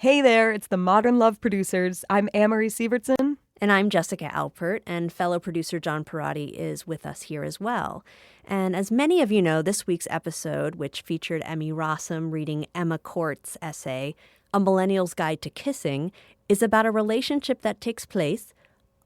Hey there, it's the Modern Love producers. I'm Amory Sievertson. And I'm Jessica Alpert, and fellow producer John Perotti is with us here as well. And as many of you know, this week's episode, which featured Emmy Rossum reading Emma Court's essay, A Millennial's Guide to Kissing, is about a relationship that takes place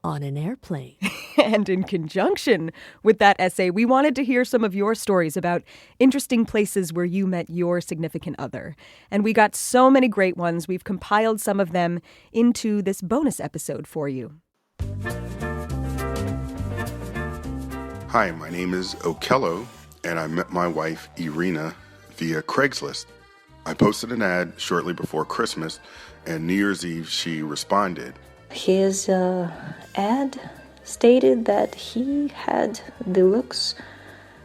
on an airplane. And in conjunction with that essay, we wanted to hear some of your stories about interesting places where you met your significant other. And we got so many great ones, we've compiled some of them into this bonus episode for you. Hi, my name is Okello, and I met my wife, Irina, via Craigslist. I posted an ad shortly before Christmas, and New Year's Eve she responded. His ad stated that he had the looks,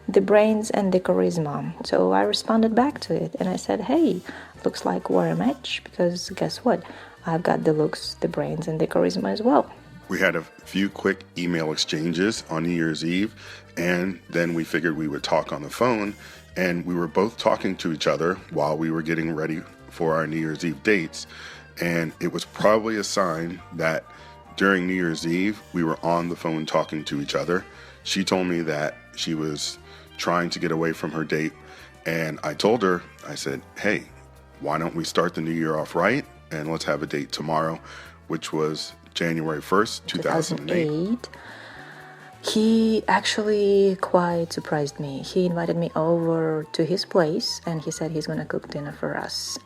the brains, and the charisma. So I responded back to it, and I said, hey, looks like we're a match, because guess what? I've got the looks, the brains, and the charisma as well. We had a few quick email exchanges on New Year's Eve, and then we figured we would talk on the phone, and we were both talking to each other while we were getting ready for our New Year's Eve dates. And it was probably a sign that during New Year's Eve, we were on the phone talking to each other. She told me that she was trying to get away from her date. And I told her, I said, hey, why don't we start the new year off right? And let's have a date tomorrow, which was January 1st, 2008. He actually quite surprised me. He invited me over to his place, and he said he's going to cook dinner for us.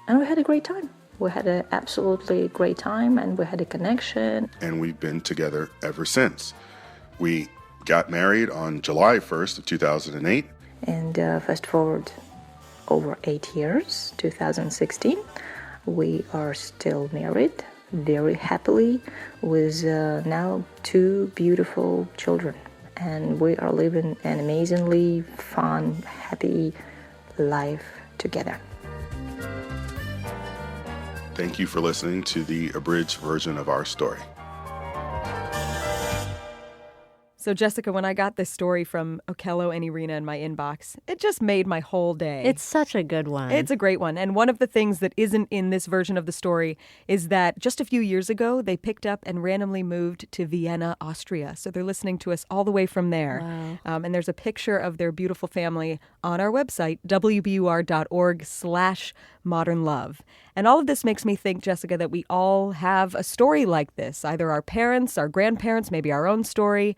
And we had a great time. We had an absolutely great time, and we had a connection. And we've been together ever since. We got married on July 1st of 2008. And fast forward over 8 years, 2016, we are still married, very happily, with now 2 beautiful children. And we are living an amazingly fun, happy life together. Thank you for listening to the abridged version of our story. So, Jessica, when I got this story from Okello and Irina in my inbox, it just made my whole day. It's such a good one. It's a great one. And one of the things that isn't in this version of the story is that just a few years ago, they picked up and randomly moved to Vienna, Austria. So they're listening to us all the way from there. Wow. And there's a picture of their beautiful family on our website, wbur.org/modernlove. And all of this makes me think, Jessica, that we all have a story like this, either our parents, our grandparents, maybe our own story.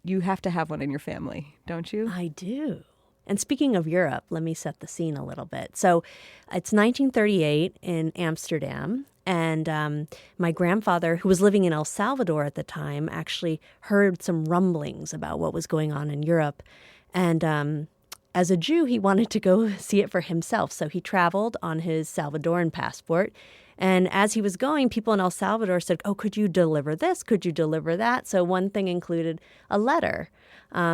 You have to have one in your family, don't you? I do. And speaking of Europe, let me set the scene a little bit. So it's 1938 in Amsterdam, and my grandfather, who was living in El Salvador at the time, actually heard some rumblings about what was going on in Europe. And as a Jew, he wanted to go see it for himself. So he traveled on his Salvadoran passport. And as he was going, people in El Salvador said, oh, could you deliver this? Could you deliver that? So one thing included a letter.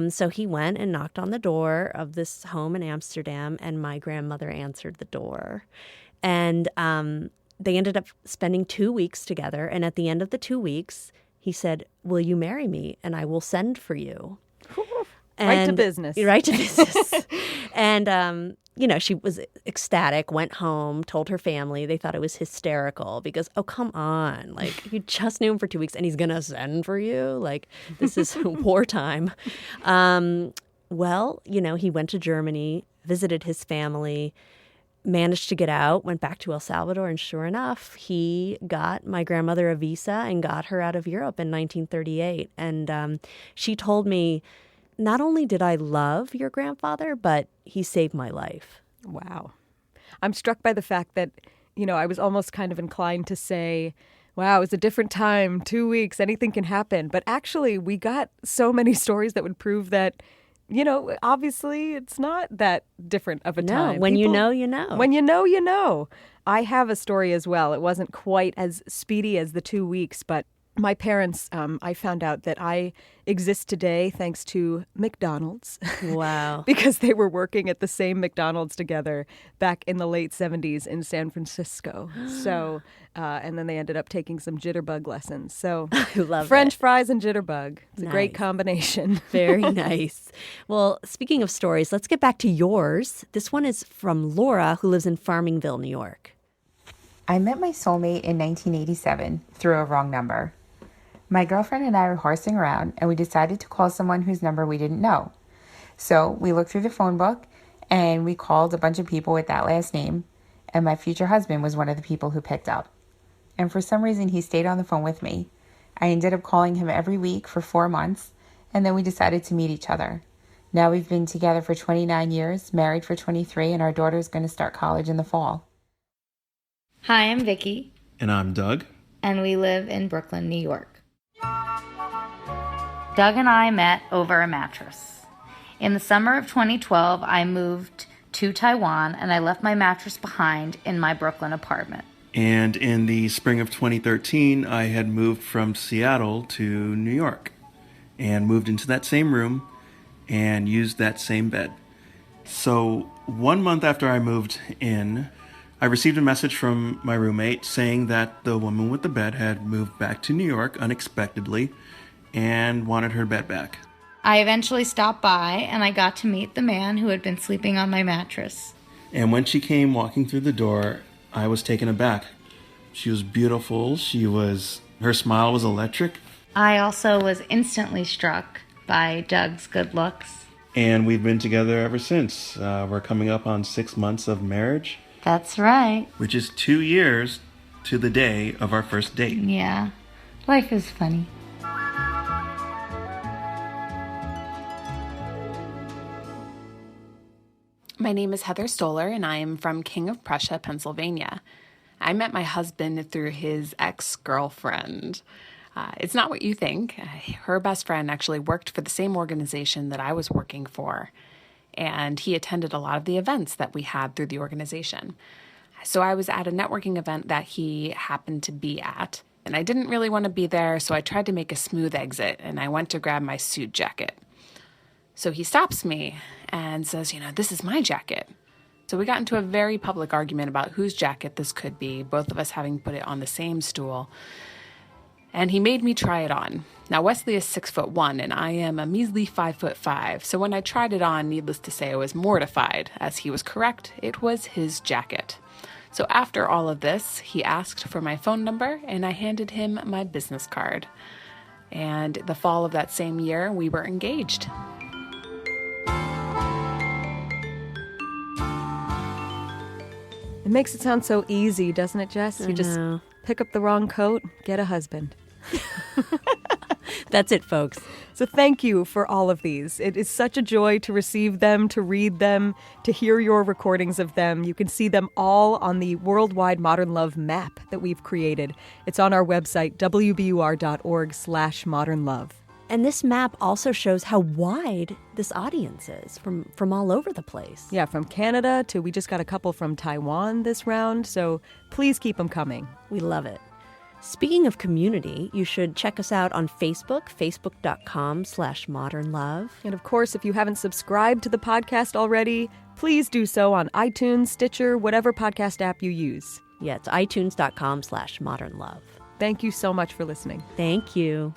So he went and knocked on the door of this home in Amsterdam, and my grandmother answered the door. And they ended up spending 2 weeks together. And at the end of the 2 weeks, he said, will you marry me? And I will send for you. Right to business. Right to business. And, she was ecstatic, went home, told her family. They thought it was hysterical because, oh, come on. Like, you just knew him for 2 weeks and he's going to send for you? Like, this is wartime. Well, he went to Germany, visited his family, managed to get out, went back to El Salvador, and sure enough, he got my grandmother a visa and got her out of Europe in 1938. And she told me, not only did I love your grandfather, but he saved my life. Wow. I'm struck by the fact that, I was almost kind of inclined to say, wow, it's a different time, 2 weeks, anything can happen. But actually, we got so many stories that would prove that, obviously it's not that different of a time. No, when you know, you know. When you know, you know. I have a story as well. It wasn't quite as speedy as the 2 weeks, but my parents, I found out that I exist today thanks to McDonald's. Wow. Because they were working at the same McDonald's together back in the late 70s in San Francisco. So, and then they ended up taking some jitterbug lessons. So, I love French fries and jitterbug. It's Nice. a great combination. Very nice. Well, speaking of stories, let's get back to yours. This one is from Laura, who lives in Farmingville, New York. I met my soulmate in 1987 through a wrong number. My girlfriend and I were horsing around, and we decided to call someone whose number we didn't know. So we looked through the phone book, and we called a bunch of people with that last name, and my future husband was one of the people who picked up. And for some reason, he stayed on the phone with me. I ended up calling him every week for 4 months, and then we decided to meet each other. Now we've been together for 29 years, married for 23, and our daughter's going to start college in the fall. Hi, I'm Vicky. And I'm Doug. And we live in Brooklyn, New York. Doug and I met over a mattress. In the summer of 2012, I moved to Taiwan and I left my mattress behind in my Brooklyn apartment. And in the spring of 2013, I had moved from Seattle to New York and moved into that same room and used that same bed. So 1 month after I moved in, I received a message from my roommate saying that the woman with the bed had moved back to New York unexpectedly and wanted her bed back. I eventually stopped by and I got to meet the man who had been sleeping on my mattress. And when she came walking through the door, I was taken aback. She was beautiful. Her smile was electric. I also was instantly struck by Doug's good looks. And we've been together ever since. We're coming up on 6 months of marriage. That's right. Which is 2 years to the day of our first date. Yeah. Life is funny. My name is Heather Stoller, and I am from King of Prussia, Pennsylvania. I met my husband through his ex-girlfriend. It's not what you think. Her best friend actually worked for the same organization that I was working for, and he attended a lot of the events that we had through the organization. So I was at a networking event that he happened to be at, and I didn't really want to be there, so I tried to make a smooth exit, and I went to grab my suit jacket. So he stops me and says, this is my jacket. So we got into a very public argument about whose jacket this could be, both of us having put it on the same stool. And he made me try it on. Now, Wesley is 6'1", and I am a measly 5'5". So when I tried it on, needless to say, I was mortified. As he was correct, it was his jacket. So after all of this, he asked for my phone number, and I handed him my business card. And the fall of that same year, we were engaged. It makes it sound so easy, doesn't it, Jess? You just know. pick up the wrong coat, get a husband. That's it, folks. So thank you for all of these. It is such a joy to receive them, to read them, to hear your recordings of them. You can see them all on the Worldwide Modern Love map that we've created. It's on our website, wbur.org/modernlove. And this map also shows how wide this audience is from all over the place. Yeah, from Canada to we just got a couple from Taiwan this round, so please keep them coming. We love it. Speaking of community, you should check us out on Facebook, facebook.com/modernlove. And of course, if you haven't subscribed to the podcast already, please do so on iTunes, Stitcher, whatever podcast app you use. Yeah, it's itunes.com/modernlove. Thank you so much for listening. Thank you.